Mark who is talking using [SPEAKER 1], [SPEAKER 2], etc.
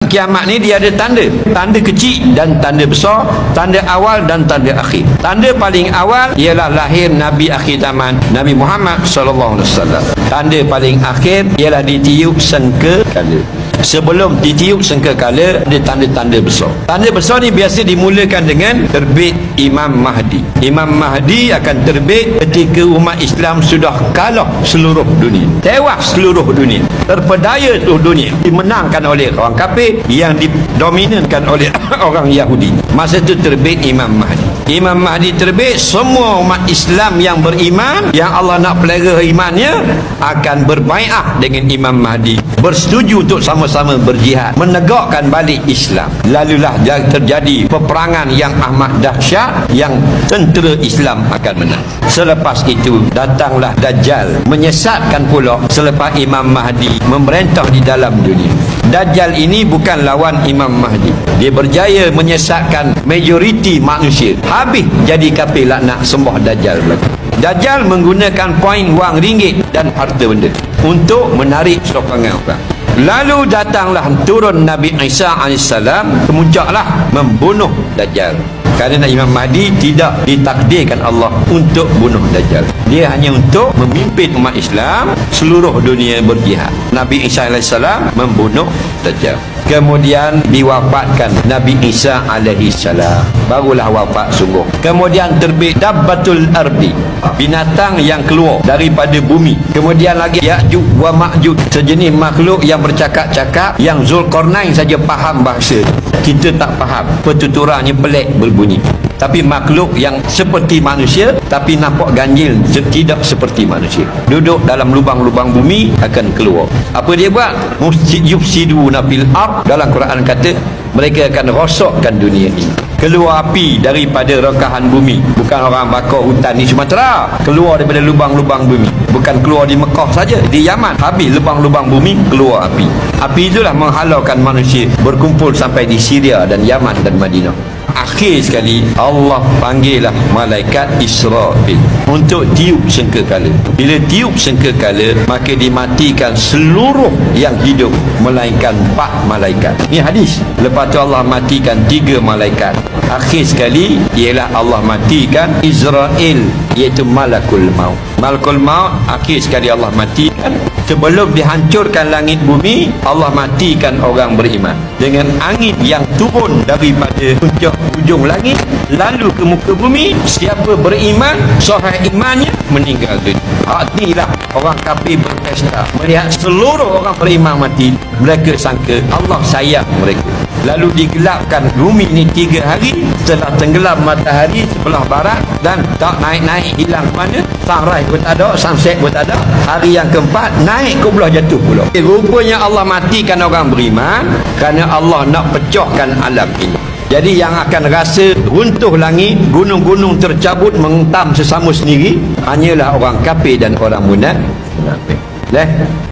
[SPEAKER 1] kiamat ni dia ada tanda. Tanda kecil dan tanda besar, tanda awal dan tanda akhir. Tanda paling awal ialah lahir Nabi akhir zaman, Nabi Muhammad sallallahu alaihi wasallam. Tanda paling akhir ialah ditiup sangkakala. Sebelum ditiup sangkakala ada tanda-tanda besar. Tanda besar ni biasa dimulakan dengan terbit Imam Mahdi. Imam Mahdi akan terbit ketika umat Islam sudah kalah seluruh dunia, tewas seluruh dunia, terpedaya seluruh dunia, dimenangkan oleh orang kafir yang didominankan oleh orang Yahudi. Masa itu terbit Imam Mahdi. Imam Mahdi terbit, semua umat Islam yang beriman, yang Allah nak pelihara imannya, akan berbai'ah dengan Imam Mahdi, bersetuju untuk sama-sama berjihad, menegakkan balik Islam. Lalulah terjadi peperangan yang amat dahsyat, yang tentera Islam akan menang. Selepas itu datanglah Dajjal, menyesatkan pula selepas Imam Mahdi memerintah di dalam dunia. Dajjal ini bukan lawan Imam Mahdi. Dia berjaya menyesatkan majoriti manusia. Habis jadi kafir laknat, sembah Dajjal berlaku. Dajjal menggunakan poin wang ringgit dan harta benda untuk menarik sokongan orang. Lalu datanglah turun Nabi Isa AS, kemuncaklah membunuh Dajjal. Kerana Imam Mahdi tidak ditakdirkan Allah untuk bunuh Dajjal. Dia hanya untuk memimpin umat Islam seluruh dunia berjihad. Nabi Isa AS membunuh Dajjal. Kemudian diwafatkan Nabi Isa AS, barulah wafat sungguh. Kemudian terbit Dabbatul Ardi, binatang yang keluar daripada bumi. Kemudian lagi Ya'juj wa Ma'juj, sejenis makhluk yang bercakap-cakap, yang Zulkarnain saja faham bahasa, kita tak faham, pertuturannya pelik berbunyi. Tapi makhluk yang seperti manusia tapi nampak ganjil, tidak seperti manusia, duduk dalam lubang-lubang bumi, akan keluar. Apa dia buat? Yufsiduna fil ard. Dalam Quran kata mereka akan rosakkan dunia ini. Keluar api daripada rekahan bumi. Bukan orang bakar hutan di Sumatera, keluar daripada lubang-lubang bumi. Bukan keluar di Mekah saja, di Yaman habis lubang-lubang bumi, keluar api. Api itulah menghalaukan manusia berkumpul sampai di Syria dan Yaman dan Madinah. Akhir sekali Allah panggillah malaikat Israfil untuk tiup sangkakala. Bila tiup sangkakala, maka dimatikan seluruh yang hidup melainkan 4 malaikat. Ini hadis. Lepas tu Allah matikan 3 malaikat. Akhir sekali ialah Allah matikan Israel, iaitu Malakul Maut. Malakul Maut akhir sekali Allah matikan. Sebelum dihancurkan langit bumi, Allah matikan orang beriman dengan angin yang turun daripada puncak ujung langit lalu ke muka bumi. Siapa beriman, sahih imannya, meninggal dunia. Inilah orang kafir berpesta melihat seluruh orang beriman mati. Mereka sangka Allah sayang mereka. Lalu digelapkan bumi ini 3 hari. Setelah tenggelam matahari sebelah barat dan tak naik-naik, hilang mana, sunrise pun tak ada, sunset pun tak ada. Hari yang keempat naik ke belah jatuh pula. Rupanya Allah matikan orang beriman kerana Allah nak pecahkan alam ini. Jadi yang akan rasa runtuh langit, gunung-gunung tercabut, menghentam sesama sendiri, hanyalah orang kafir dan orang munafik.